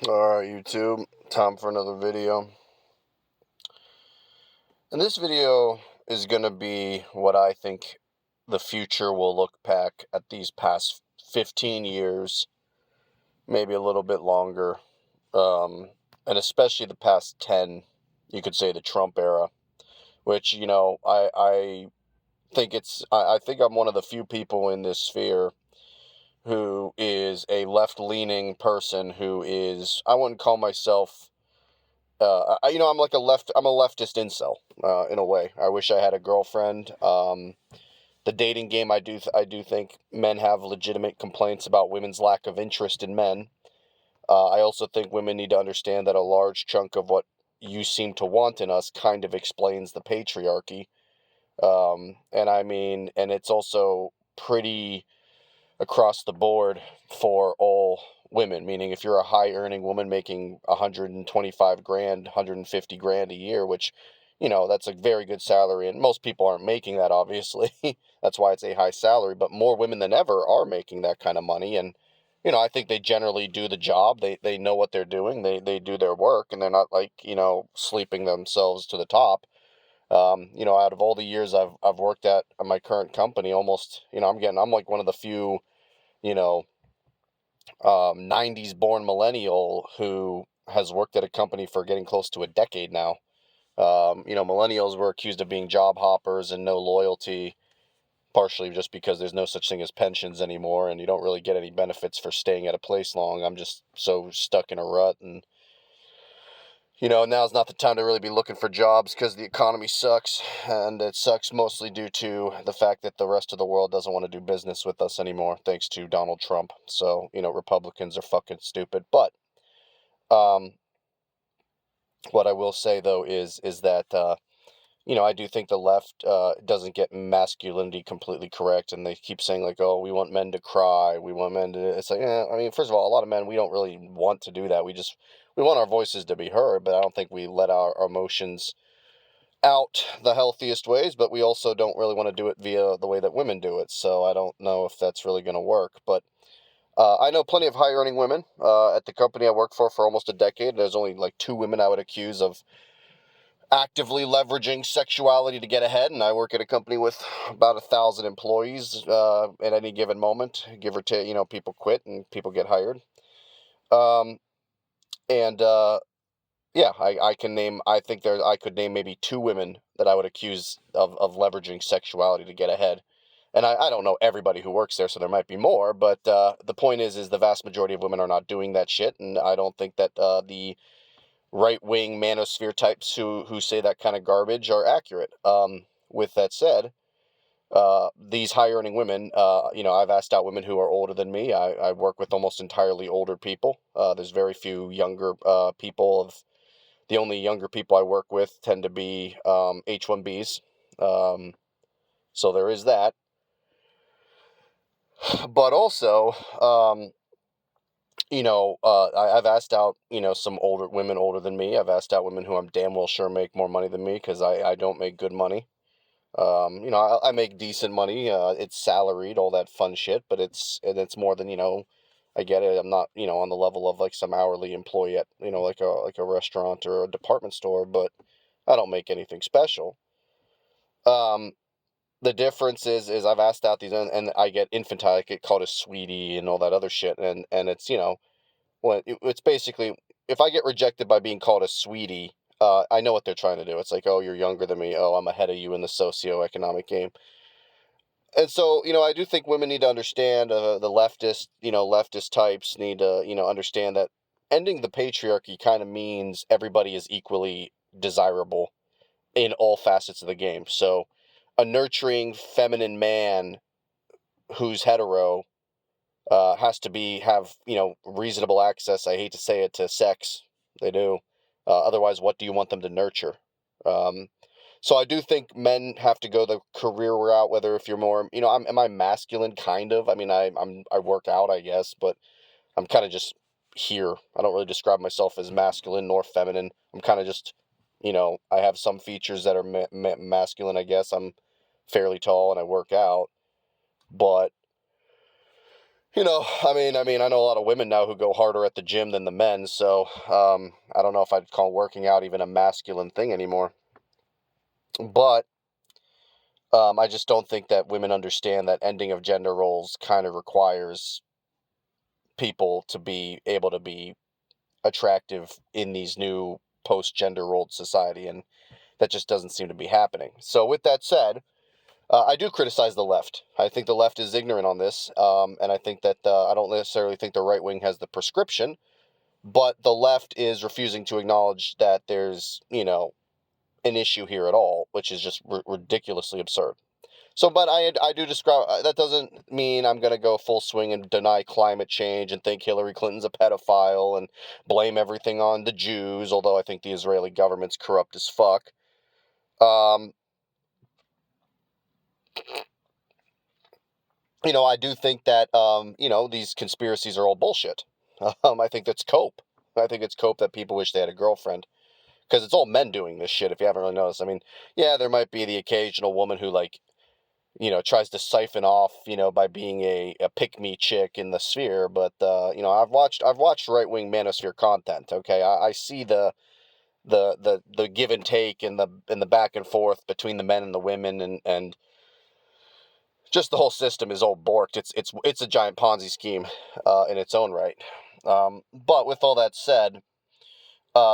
Alright, YouTube, time for another video. And this video is going to be what I think the future will look back at these past 15 years, maybe a little bit longer, and especially the past 10, you could say the Trump era, which, I think I think I'm one of the few people in this sphere who is a left-leaning person who is, I wouldn't call myself I'm a leftist incel, in a way. I wish I had a girlfriend. The dating game, I do think men have legitimate complaints about women's lack of interest in men. I also think women need to understand that a large chunk of what you seem to want in us kind of explains the patriarchy. And it's also pretty across the board for all women, meaning if you're a high earning woman making 125 grand, 150 grand a year, which, that's a very good salary. And most people aren't making that, obviously. That's why it's a high salary, but more women than ever are making that kind of money. And, I think they generally do the job. They know what they're doing. They do their work, and they're not like, sleeping themselves to the top. Out of all the years I've worked at my current company, almost, I'm like one of the few, you know, 90s born millennial who has worked at a company for getting close to a decade now. Millennials were accused of being job hoppers and no loyalty, partially just because there's no such thing as pensions anymore, and you don't really get any benefits for staying at a place long. I'm just so stuck in a rut, and now's not the time to really be looking for jobs because the economy sucks, and it sucks mostly due to the fact that the rest of the world doesn't want to do business with us anymore, thanks to Donald Trump. So, Republicans are fucking stupid. But um, what I will say, though, is that, I do think the left doesn't get masculinity completely correct, and they keep saying, like, oh, we want men to cry, we want men to... It's like, first of all, a lot of men, we don't really want to do that. We want our voices to be heard, but I don't think we let our emotions out the healthiest ways, but we also don't really want to do it via the way that women do it, so I don't know if that's really going to work. But I know plenty of high-earning women. At the company I worked for almost a decade, there's only like 2 women I would accuse of actively leveraging sexuality to get ahead, and I work at a company with about 1,000 employees at any given moment, give or take. People quit and people get hired. Um, and Yeah, I think I could name maybe 2 women that I would accuse of leveraging sexuality to get ahead. And I don't know everybody who works there, so there might be more, but the point is the vast majority of women are not doing that shit, and I don't think that the right-wing manosphere types who say that kind of garbage are accurate. With that said, these high-earning women, I've asked out women who are older than me. I work with almost entirely older people. There's very few younger people. The only younger people I work with tend to be H-1Bs. So there is that. But also, I've asked out, some older women older than me. I've asked out women who I'm damn well sure make more money than me because I don't make good money. I make decent money. It's salaried, all that fun shit, but it's more than, I get it. I'm not, on the level of like some hourly employee at, like a restaurant or a department store, but I don't make anything special. Um, the difference is I've asked out these, and I get infantile. I get called a sweetie and all that other shit, and it's, it's basically, if I get rejected by being called a sweetie, I know what they're trying to do. It's like, oh, you're younger than me. Oh, I'm ahead of you in the socioeconomic game. And so, I do think women need to understand, the leftist types need to, understand that ending the patriarchy kind of means everybody is equally desirable in all facets of the game. So a nurturing feminine man who's hetero has to have reasonable access. I hate to say it, to sex. They do. Otherwise, what do you want them to nurture? Um, so I do think men have to go the career route. Whether if you're more, am I masculine? Kind of. I mean, I work out, I guess, but I'm kind of just here. I don't really describe myself as masculine nor feminine. I'm kind of just, I have some features that are masculine. I guess I'm fairly tall and I work out, but I know a lot of women now who go harder at the gym than the men, so I don't know if I'd call working out even a masculine thing anymore. But I just don't think that women understand that ending of gender roles kind of requires people to be able to be attractive in these new post-gender rolled society, and that just doesn't seem to be happening. So with that said, I do criticize the left. I think the left is ignorant on this, and I think that I don't necessarily think the right wing has the prescription, but the left is refusing to acknowledge that there's, an issue here at all, which is just ridiculously absurd. So, but I do describe, that doesn't mean I'm going to go full swing and deny climate change and think Hillary Clinton's a pedophile and blame everything on the Jews, although I think the Israeli government's corrupt as fuck. Um, I do think that, these conspiracies are all bullshit. I think that's cope. I think it's cope that people wish they had a girlfriend. Because it's all men doing this shit, if you haven't really noticed. I mean, yeah, there might be the occasional woman who, like, tries to siphon off, by being a pick-me chick in the sphere. But, I've watched right-wing manosphere content, okay? I see the give and take and the back and forth between the men and the women, and just the whole system is all borked. It's a giant Ponzi scheme in its own right. But with all that said,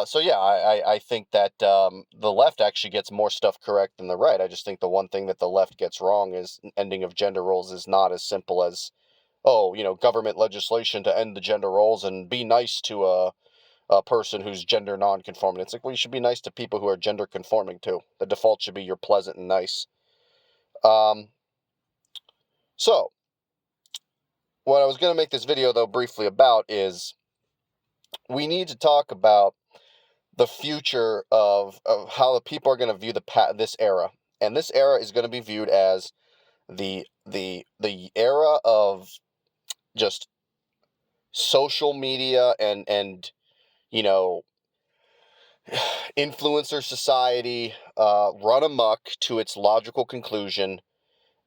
so yeah, I think that the left actually gets more stuff correct than the right. I just think the one thing that the left gets wrong is ending of gender roles is not as simple as, oh, government legislation to end the gender roles and be nice to a person who's gender non-conforming. It's like, well, you should be nice to people who are gender conforming too. The default should be you're pleasant and nice. Um, so what I was going to make this video though briefly about is we need to talk about the future of how the people are going to view this era, and this era is going to be viewed as the era of just social media and you know influencer society run amok to its logical conclusion,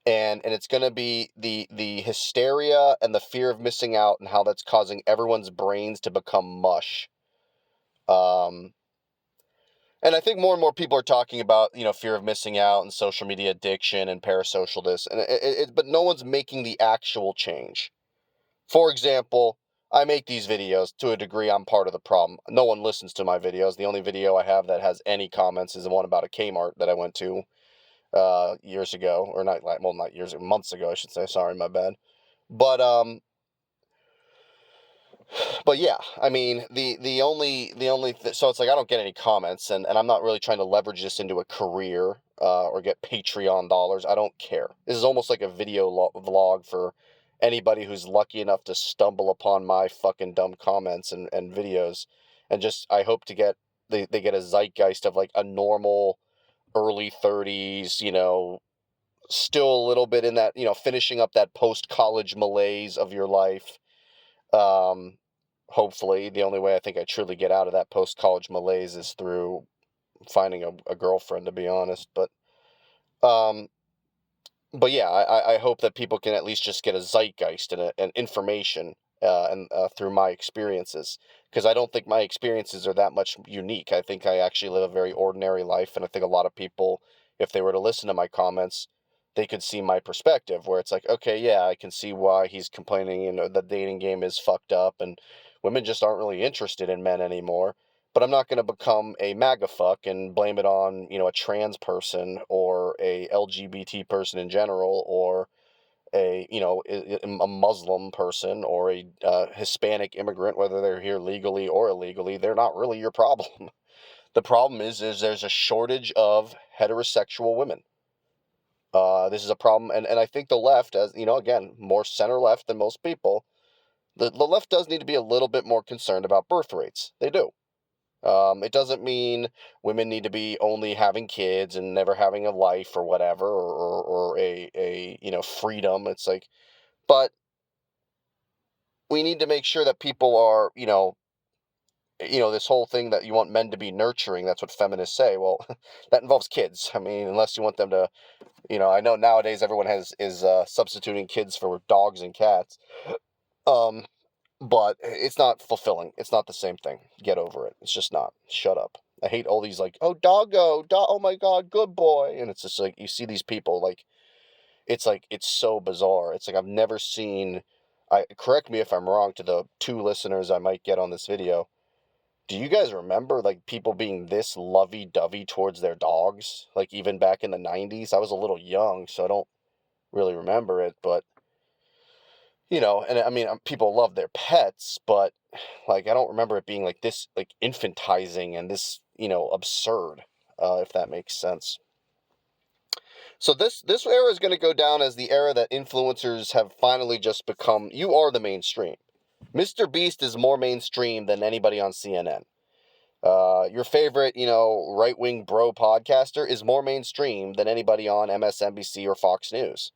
and it's going to be the hysteria and the fear of missing out and how that's causing everyone's brains to become mush. um And I think more and more people are talking about, fear of missing out and social media addiction and parasocial this, and but no one's making the actual change. For example, I make these videos to a degree. I'm part of the problem. No one listens to my videos. The only video I have that has any comments is the one about a Kmart that I went to years ago, or not like, well, not years, months ago, I should say. Sorry, my bad. But yeah, I mean, so it's like I don't get any comments, and I'm not really trying to leverage this into a career or get Patreon dollars. I don't care. This is almost like a video vlog for anybody who's lucky enough to stumble upon my fucking dumb comments and videos, and just I hope to get they get a zeitgeist of like a normal early 30s, still a little bit in that, finishing up that post college malaise of your life. um, Hopefully, the only way I think I truly get out of that post-college malaise is through finding a girlfriend, to be honest. Um, but yeah, I hope that people can at least just get a zeitgeist and information and through my experiences, because I don't think my experiences are that much unique. I think I actually live a very ordinary life, and I think a lot of people, if they were to listen to my comments, they could see my perspective, where it's like, okay, yeah, I can see why he's complaining. The dating game is fucked up, and women just aren't really interested in men anymore. But I'm not going to become a MAGA fuck and blame it on, a trans person or a LGBT person in general, or a Muslim person or a Hispanic immigrant, whether they're here legally or illegally. They're not really your problem. The problem is there's a shortage of heterosexual women. This is a problem, and I think the left, as again, more center left than most people, the left does need to be a little bit more concerned about birth rates. They do. It doesn't mean women need to be only having kids and never having a life or whatever, or a freedom. It's like, but we need to make sure that people are, this whole thing that you want men to be nurturing. That's what feminists say. Well, that involves kids. I mean, unless you want them to, I know nowadays everyone is substituting kids for dogs and cats. Um, but it's not fulfilling. It's not the same thing. Get over it. It's just not. Shut up. I hate all these like, oh, doggo, oh my God, good boy. And it's just like, you see these people like, it's so bizarre. It's like, I've never seen, correct me if I'm wrong to the 2 listeners I might get on this video. Do you guys remember like people being this lovey-dovey towards their dogs? Like even back in the 90s? I was a little young, so I don't really remember it, but and I mean, people love their pets, but like I don't remember it being like this, like infantizing and this, absurd, if that makes sense. So this era is going to go down as the era that influencers have finally just become. You are the mainstream. Mr. Beast is more mainstream than anybody on CNN. Your favorite, right-wing bro podcaster is more mainstream than anybody on MSNBC or Fox News.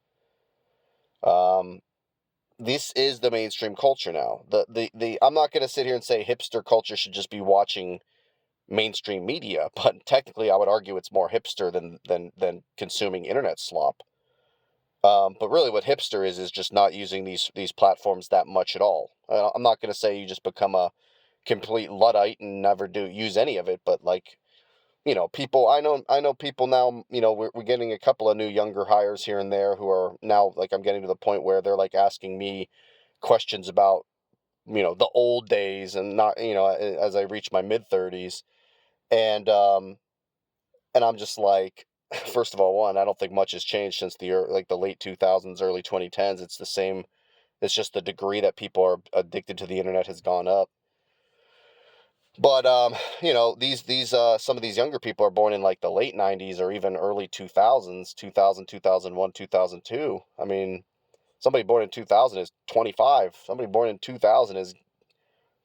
This is the mainstream culture now. I'm not going to sit here and say hipster culture should just be watching mainstream media, but technically I would argue it's more hipster than consuming internet slop. But really what hipster is just not using these platforms that much at all. I'm not going to say you just become a complete Luddite and never use any of it, but like, people, I know people now, we're getting a couple of new younger hires here and there who are now, like, I'm getting to the point where they're like asking me questions about, the old days and not, as I reach my mid-30s. And I'm just like, first of all, one, I don't think much has changed since the late 2000s, early 2010s. It's the same. It's just the degree that people are addicted to the internet has gone up. But these some of these younger people are born in like the late 90s or even early 2000s, 2000, 2001, 2002. I mean, somebody born in 2000 is 25. Somebody born in 2000 is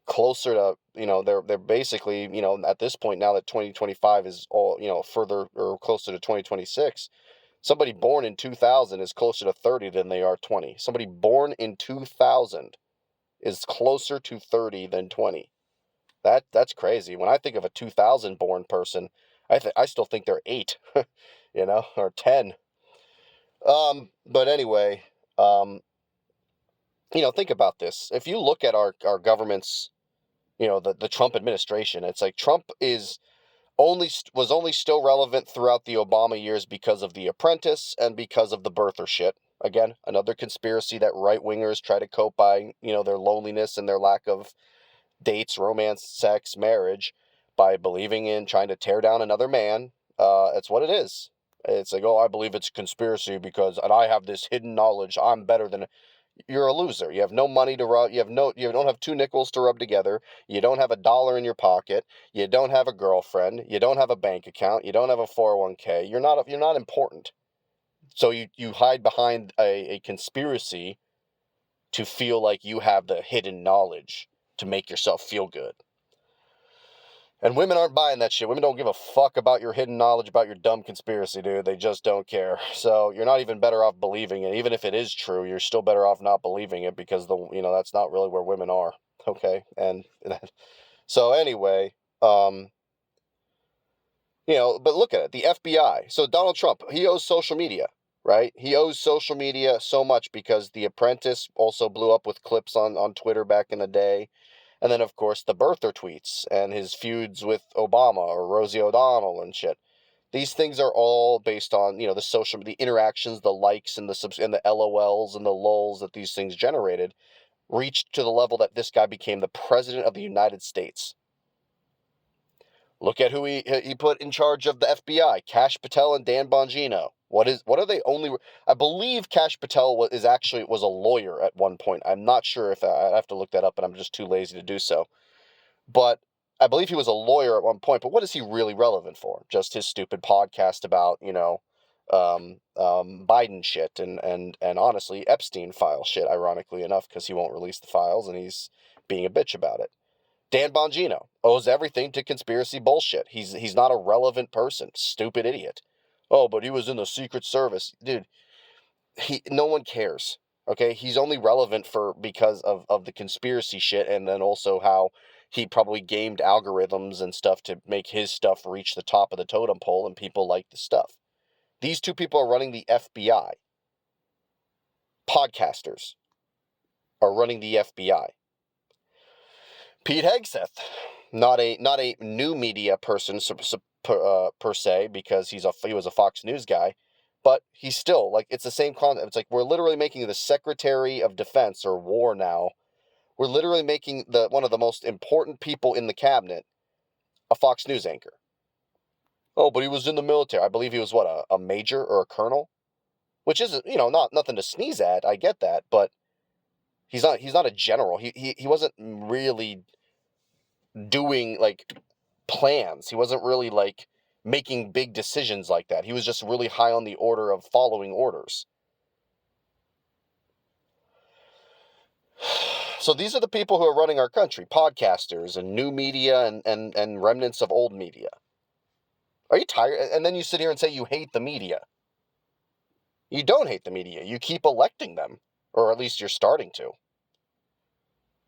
closer to, they're basically, at this point now that 2025 is all, further or closer to 2026. Somebody born in 2000 is closer to 30 than they are 20. Somebody born in 2000 is closer to 30 than 20. That's crazy. When I think of a 2000 born person, I still think they're 8, or 10. But anyway, think about this. If you look at our government's, the Trump administration, it's like Trump was only still relevant throughout the Obama years because of The Apprentice and because of the birther shit. Again, another conspiracy that right-wingers try to cope by, their loneliness and their lack of dates, romance, sex, marriage by believing in trying to tear down another man. It's what it is. It's like, oh, I believe it's a conspiracy and I have this hidden knowledge. I'm better than. You're a loser. You have no money to rub. You don't have 2 nickels to rub together. You don't have $1 in your pocket. You don't have a girlfriend. You don't have a bank account. You don't have a 401k. You're not important. So you hide behind a conspiracy to feel like you have the hidden knowledge to make yourself feel good. And women aren't buying that shit. Women don't give a fuck about your hidden knowledge about your dumb conspiracy, dude. They just don't care. So you're not even better off believing it. Even if it is true, you're still better off not believing it because that's not really where women are. Okay? And so anyway, but look at it. The FBI. So Donald Trump, he owes social media, right? He owes social media so much because The Apprentice also blew up with clips on Twitter back in the day. And then, of course, the birther tweets and his feuds with Obama or Rosie O'Donnell and shit. These things are all based on, the interactions, the likes, and the LOLs and the lulls that these things generated reached to the level that this guy became the president of the United States. Look at who he put in charge of the FBI: Kash Patel and Dan Bongino. What are they only? I believe Kash Patel was a lawyer at one point. I'm not sure if I have to look that up, but I'm just too lazy to do so. But I believe he was a lawyer at one point. But what is he really relevant for? Just his stupid podcast about Biden shit and honestly Epstein file shit. Ironically enough, because he won't release the files and he's being a bitch about it. Dan Bongino owes everything to conspiracy bullshit. He's not a relevant person. Stupid idiot. Oh, but he was in the Secret Service. Dude, no one cares. Okay? He's only relevant because of the conspiracy shit and then also how he probably gamed algorithms and stuff to make his stuff reach the top of the totem pole and people like the stuff. These 2 people are running the FBI. Podcasters. are running the FBI. Pete Hegseth, not a new media person per se, because he was a Fox News guy, but he's still, like, it's the same concept. It's like we're literally making the Secretary of Defense or War now. We're literally making one of the most important people in the cabinet a Fox News anchor. Oh, but he was in the military. I believe he was what, a major or a colonel, which isn't, not nothing to sneeze at. I get that, but he's not a general. He wasn't really doing like plans. He wasn't really like making big decisions like that. He was just really high on the order of following orders. So these are the people who are running our country, podcasters and new media and remnants of old media. Are you tired? And then you sit here and say you hate the media. You don't hate the media. You keep electing them, or at least you're starting to.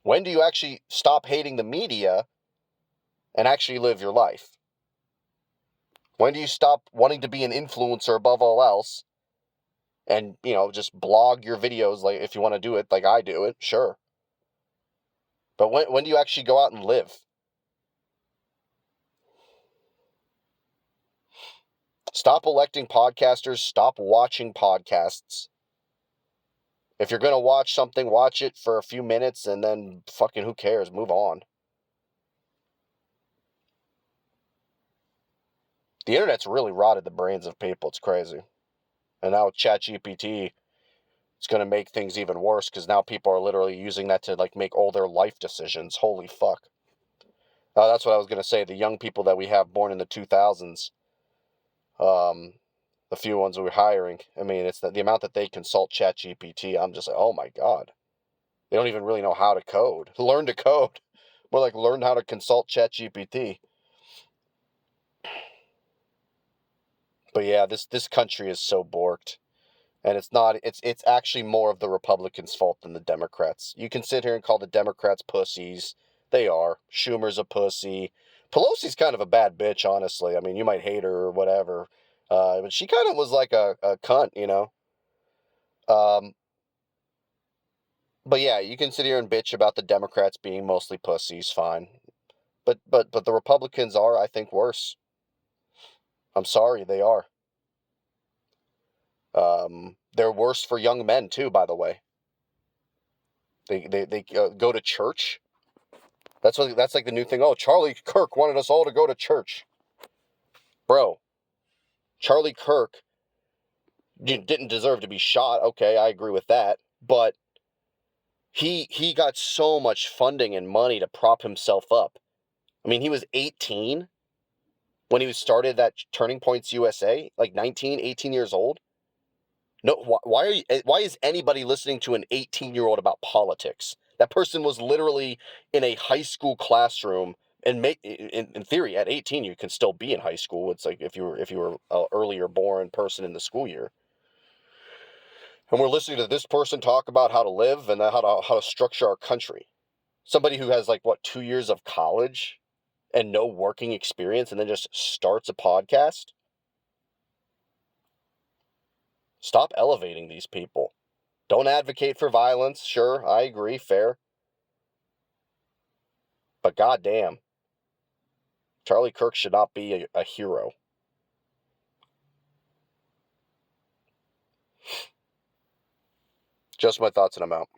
When do you actually stop hating the media and actually live your life? When do you stop wanting to be an influencer above all else and, just blog your videos, like, if you want to do it like I do it, sure. But when do you actually go out and live? Stop electing podcasters. Stop watching podcasts. If you're going to watch something, watch it for a few minutes and then fucking who cares? Move on. The internet's really rotted the brains of people. It's crazy. And now with ChatGPT, it's going to make things even worse because now people are literally using that to like make all their life decisions. Holy fuck. That's what I was going to say. The young people that we have born in the 2000s, the few ones we're hiring, I mean, it's the amount that they consult ChatGPT. I'm just like, oh my God. They don't even really know how to code. Learn to code. More like learn how to consult ChatGPT. But yeah, this country is so borked. And it's actually more of the Republicans' fault than the Democrats. You can sit here and call the Democrats pussies. They are. Schumer's a pussy. Pelosi's kind of a bad bitch, honestly. I mean, you might hate her or whatever. But she kind of was like a cunt, But yeah, you can sit here and bitch about the Democrats being mostly pussies, fine. But the Republicans are, I think, worse. I'm sorry, they are. They're worse for young men too, by the way. They go to church. That's like the new thing. Oh, Charlie Kirk wanted us all to go to church. Bro, Charlie Kirk didn't deserve to be shot. Okay, I agree with that. But he got so much funding and money to prop himself up. I mean, he was 18 when he started that Turning Points USA, like 19, 18 years old. No, why is anybody listening to an 18-year-old about politics? That person was literally in a high school classroom, and in theory, at 18, you can still be in high school. It's like if you were an earlier born person in the school year. And we're listening to this person talk about how to live and how to structure our country. Somebody who has 2 years of college and no working experience, and then just starts a podcast. Stop elevating these people. Don't advocate for violence. Sure, I agree, fair. But goddamn, Charlie Kirk should not be a hero. Just my thoughts, and I'm out.